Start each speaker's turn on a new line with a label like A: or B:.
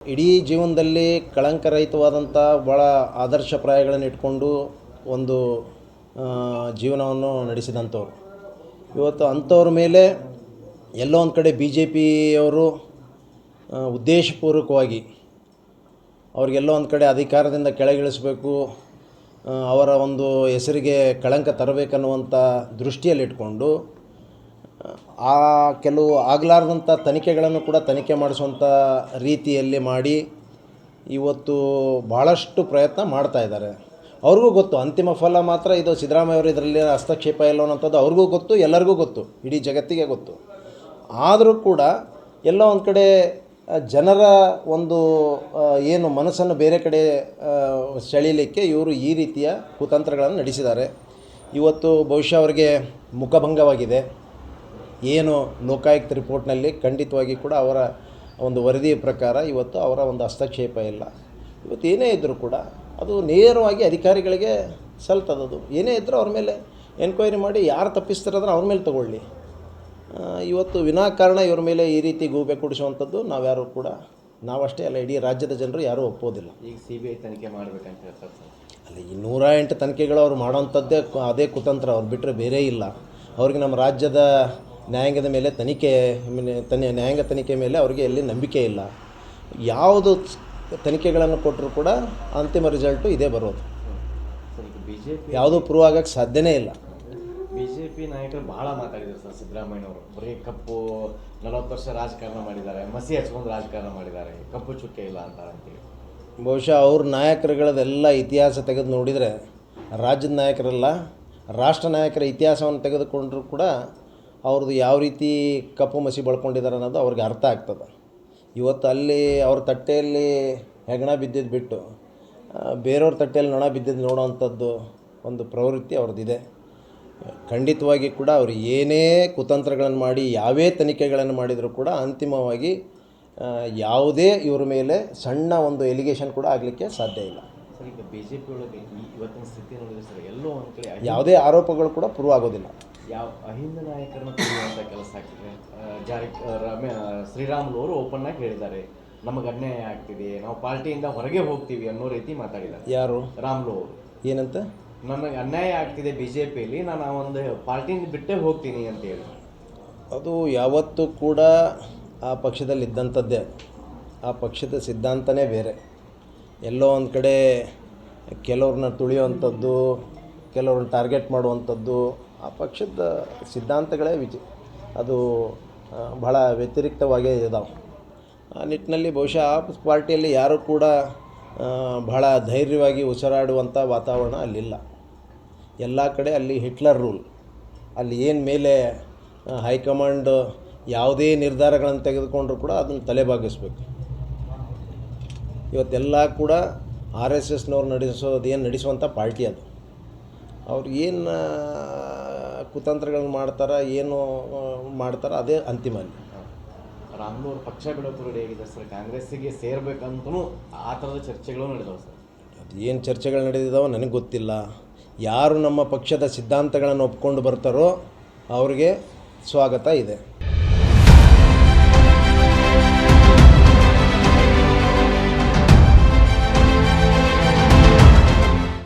A: ಇಡೀ ಜೀವನದಲ್ಲಿ ಕಳಂಕರಹಿತವಾದಂಥ ಭಾಳ ಆದರ್ಶಪ್ರಾಯಗಳನ್ನು ಇಟ್ಕೊಂಡು ಒಂದು ಜೀವನವನ್ನು ನಡೆಸಿದಂಥವ್ರು. ಇವತ್ತು ಅಂಥವ್ರ ಮೇಲೆ ಎಲ್ಲೋ ಒಂದು ಕಡೆ ಬಿ ಜೆ ಪಿಯವರು ಉದ್ದೇಶಪೂರ್ವಕವಾಗಿ ಅವ್ರಿಗೆಲ್ಲೋ ಒಂದು ಕಡೆ ಅಧಿಕಾರದಿಂದ ಕೆಳಗಿಳಿಸಬೇಕು, ಅವರ ಒಂದು ಹೆಸರಿಗೆ ಕಳಂಕ ತರಬೇಕನ್ನುವಂಥ ದೃಷ್ಟಿಯಲ್ಲಿಟ್ಕೊಂಡು ಕೆಲವು ಆಗಲಾರ್ದಂಥ ತನಿಖೆಗಳನ್ನು ಕೂಡ ತನಿಖೆ ಮಾಡಿಸುವಂಥ ರೀತಿಯಲ್ಲಿ ಮಾಡಿ ಇವತ್ತು ಭಾಳಷ್ಟು ಪ್ರಯತ್ನ ಮಾಡ್ತಾಯಿದ್ದಾರೆ. ಅವ್ರಿಗೂ ಗೊತ್ತು ಅಂತಿಮ ಫಲ ಮಾತ್ರ ಇದು ಸಿದ್ದರಾಮಯ್ಯವರು ಇದರಲ್ಲಿ ಹಸ್ತಕ್ಷೇಪ ಇಲ್ಲ ಅನ್ನೋಂಥದ್ದು ಅವ್ರಿಗೂ ಗೊತ್ತು, ಎಲ್ಲರಿಗೂ ಗೊತ್ತು, ಇಡೀ ಜಗತ್ತಿಗೆ ಗೊತ್ತು. ಆದರೂ ಕೂಡ ಎಲ್ಲೋ ಒಂದು ಕಡೆ ಜನರ ಒಂದು ಏನು ಮನಸ್ಸನ್ನು ಬೇರೆ ಕಡೆ ಸೆಳೀಲಿಕ್ಕೆ ಇವರು ಈ ರೀತಿಯ ಕುತಂತ್ರಗಳನ್ನು ನಡೆಸಿದ್ದಾರೆ. ಇವತ್ತು ಬಹುಶಃ ಅವರಿಗೆ ಮುಖಭಂಗವಾಗಿದೆ. ಏನು ಲೋಕಾಯುಕ್ತ ರಿಪೋರ್ಟ್ನಲ್ಲಿ ಖಂಡಿತವಾಗಿ ಕೂಡ ಅವರ ಒಂದು ವರದಿಯ ಪ್ರಕಾರ ಇವತ್ತು ಅವರ ಒಂದು ಹಸ್ತಕ್ಷೇಪ ಇಲ್ಲ. ಇವತ್ತು ಏನೇ ಇದ್ದರೂ ಕೂಡ ಅದು ನೇರವಾಗಿ ಅಧಿಕಾರಿಗಳಿಗೆ ಸಲ್ತದದು. ಏನೇ ಇದ್ದರೂ ಅವ್ರ ಮೇಲೆ ಎನ್ಕ್ವೈರಿ ಮಾಡಿ ಯಾರು ತಪ್ಪಿಸ್ತಾರದ್ರೆ ಅವ್ರ ಮೇಲೆ ತಗೊಳ್ಳಿ. ಇವತ್ತು ವಿನಾಕಾರಣ ಇವ್ರ ಮೇಲೆ ಈ ರೀತಿ ಗೂಬೆ ಕುಡಿಸುವಂಥದ್ದು ನಾವ್ಯಾರು ಕೂಡ, ನಾವಷ್ಟೇ ಅಲ್ಲ ಇಡೀ ರಾಜ್ಯದ ಜನರು ಯಾರೂ ಒಪ್ಪೋದಿಲ್ಲ.
B: ಈಗ CBI ತನಿಖೆ ಮಾಡಬೇಕಂತ ಹೇಳ್ತಾರೆ ಸರ್.
A: ಅಲ್ಲಿ ಈ 108 ತನಿಖೆಗಳು ಅವ್ರು ಮಾಡೋವಂಥದ್ದೇ ಅದೇ ಕುತಂತ್ರ, ಅವ್ರು ಬಿಟ್ಟರೆ ಬೇರೆ ಇಲ್ಲ. ಅವ್ರಿಗೆ ನಮ್ಮ ರಾಜ್ಯದ ನ್ಯಾಯಾಂಗದ ಮೇಲೆ ನ್ಯಾಯಾಂಗ ತನಿಖೆ ಮೇಲೆ ಅವರಿಗೆ ಎಲ್ಲಿ ನಂಬಿಕೆ ಇಲ್ಲ. ಯಾವುದು ತನಿಖೆಗಳನ್ನು ಕೊಟ್ಟರೂ ಕೂಡ ಅಂತಿಮ ರಿಸಲ್ಟು ಇದೇ ಬರೋದು.
B: BJP
A: ಯಾವುದೂ ಪ್ರೂವ್ ಆಗೋಕ್ಕೆ ಸಾಧ್ಯನೇ ಇಲ್ಲ.
B: BJP ನಾಯಕರು ಭಾಳ ಮಾತಾಡಿದ್ದಾರೆ ಸರ್. ಸಿದ್ದರಾಮಯ್ಯನವರು ಬರೀ ಕಪ್ಪು 40 ವರ್ಷ ರಾಜಕಾರಣ ಮಾಡಿದ್ದಾರೆ, ಮಸಿ ಹಚ್ಕೊಂಡು ರಾಜಕಾರಣ ಮಾಡಿದ್ದಾರೆ, ಕಪ್ಪು ಚುಕ್ಕೆ ಇಲ್ಲ ಅಂತೇಳಿ.
A: ಬಹುಶಃ ಅವ್ರ ನಾಯಕರುಗಳದೆಲ್ಲ ಇತಿಹಾಸ ತೆಗೆದು ನೋಡಿದರೆ, ರಾಜ್ಯದ ನಾಯಕರಲ್ಲ ರಾಷ್ಟ್ರ ನಾಯಕರ ಇತಿಹಾಸವನ್ನು ತೆಗೆದುಕೊಂಡ್ರೂ ಕೂಡ ಅವ್ರದ್ದು ಯಾವ ರೀತಿ ಕಪ್ಪು ಮಸಿ ಬಳ್ಕೊಂಡಿದ್ದಾರೆ ಅನ್ನೋದು ಅವ್ರಿಗೆ ಅರ್ಥ ಆಗ್ತದೆ. ಇವತ್ತು ಅಲ್ಲಿ ಅವ್ರ ತಟ್ಟೆಯಲ್ಲಿ ಹೆಗಣ ಬಿದ್ದಿದ್ದು ಬಿಟ್ಟು ಬೇರೆಯವ್ರ ತಟ್ಟೆಯಲ್ಲಿ ನೊಣ ಬಿದ್ದಿದ್ದು ನೋಡೋವಂಥದ್ದು ಒಂದು ಪ್ರವೃತ್ತಿ ಅವ್ರದ್ದಿದೆ. ಖಂಡಿತವಾಗಿ ಕೂಡ ಅವರು ಏನೇ ಕುತಂತ್ರಗಳನ್ನು ಮಾಡಿ ಯಾವೇ ತನಿಖೆಗಳನ್ನು ಮಾಡಿದರೂ ಕೂಡ ಅಂತಿಮವಾಗಿ ಯಾವುದೇ ಇವ್ರ ಮೇಲೆ ಸಣ್ಣ ಒಂದು ಎಲಿಗೇಷನ್ ಕೂಡ ಆಗಲಿಕ್ಕೆ ಸಾಧ್ಯ ಇಲ್ಲ.
B: ಸರ್, ಈಗ BJP ಒಳಗೆ ಇವತ್ತಿನ ಸ್ಥಿತಿ ನೋಡಿದ್ರೆ ಸರ್, ಎಲ್ಲೋ ಒಂದು ಕಡೆ
A: ಯಾವುದೇ ಆರೋಪಗಳು ಕೂಡ ಪ್ರೂವ್ ಆಗೋದಿಲ್ಲ.
B: ಯಾವ ಅಹಿಂದ ನಾಯಕರನ್ನು ತಿಳಿಯುವಂಥ ಕೆಲಸ ಆಗ್ತಿದೆ. ಶ್ರೀರಾಮುಲು ಅವರು ಓಪನ್ ಆಗಿ ಹೇಳಿದ್ದಾರೆ, ನಮಗೆ ಅನ್ಯಾಯ ಆಗ್ತಿದೆ, ನಾವು ಪಾರ್ಟಿಯಿಂದ ಹೊರಗೆ ಹೋಗ್ತೀವಿ ಅನ್ನೋ ರೀತಿ ಮಾತಾಡಿದ್ದಾರೆ.
A: ಯಾರು?
B: ರಾಮುಲು ಅವರು.
A: ಏನಂತ?
B: ನನಗೆ ಅನ್ಯಾಯ ಆಗ್ತಿದೆ BJPಯಲ್ಲಿ, ನಾನು ಆ ಒಂದು ಪಾರ್ಟಿಯಿಂದ ಬಿಟ್ಟೇ ಹೋಗ್ತೀನಿ ಅಂತೇಳಿ.
A: ಅದು ಯಾವತ್ತೂ ಕೂಡ ಆ ಪಕ್ಷದಲ್ಲಿ ಇದ್ದಂಥದ್ದೇ. ಆ ಪಕ್ಷದ ಸಿದ್ಧಾಂತನೇ ಬೇರೆ. ಎಲ್ಲೋ ಒಂದು ಕಡೆ ಕೆಲವ್ರನ್ನ ತುಳಿಯುವಂಥದ್ದು, ಕೆಲವ್ರನ್ನ ಟಾರ್ಗೆಟ್ ಮಾಡುವಂಥದ್ದು ಆ ಪಕ್ಷದ ಸಿದ್ಧಾಂತಗಳೇ ಅದು ಭಾಳ ವ್ಯತಿರಿಕ್ತವಾಗೇ ಇದ್ದಾವೆ. ಆ ನಿಟ್ಟಿನಲ್ಲಿ ಬಹುಶಃ ಆ ಪಾರ್ಟಿಯಲ್ಲಿ ಯಾರೂ ಕೂಡ ಭಾಳ ಧೈರ್ಯವಾಗಿ ಉಸಿರಾಡುವಂಥ ವಾತಾವರಣ ಅಲ್ಲಿಲ್ಲ. ಎಲ್ಲ ಕಡೆ ಅಲ್ಲಿ ಹಿಟ್ಲರ್ ರೂಲ್. ಅಲ್ಲಿ ಏನು ಮೇಲೆ ಹೈಕಮಾಂಡ್ ಯಾವುದೇ ನಿರ್ಧಾರಗಳನ್ನು ತೆಗೆದುಕೊಂಡ್ರೂ ಕೂಡ ಅದನ್ನು ತಲೆಬಾಗಿಸ್ಬೇಕು. ಇವತ್ತೆಲ್ಲ ಕೂಡ RSSನವ್ರು ನಡೆಸುವಂಥ ಪಾರ್ಟಿ ಅದು. ಅವ್ರು ಏನು ಕುತಂತ್ರಗಳನ್ನ ಮಾಡ್ತಾರೆ, ಏನು ಮಾಡ್ತಾರೆ ಅದೇ ಅಂತಿಮ. ಅಲ್ಲಿ
B: ರಾಮುಲು ಅವರು ಪಕ್ಷ ಬಿಡೋದು ರೆಡಿ ಆಗಿದೆ ಸರ್. ಕಾಂಗ್ರೆಸ್ಸಿಗೆ ಸೇರ್ಬೇಕಂತೂ ಆ ಥರದ ಚರ್ಚೆಗಳು ನಡೆದವು ಸರ್.
A: ಅದು ಏನು ಚರ್ಚೆಗಳು ನಡೆದಿದ್ದಾವೋ ನನಗೆ ಗೊತ್ತಿಲ್ಲ. ಯಾರು ನಮ್ಮ ಪಕ್ಷದ ಸಿದ್ಧಾಂತಗಳನ್ನು ಒಪ್ಕೊಂಡು ಬರ್ತಾರೋ ಅವ್ರಿಗೆ ಸ್ವಾಗತ ಇದೆ.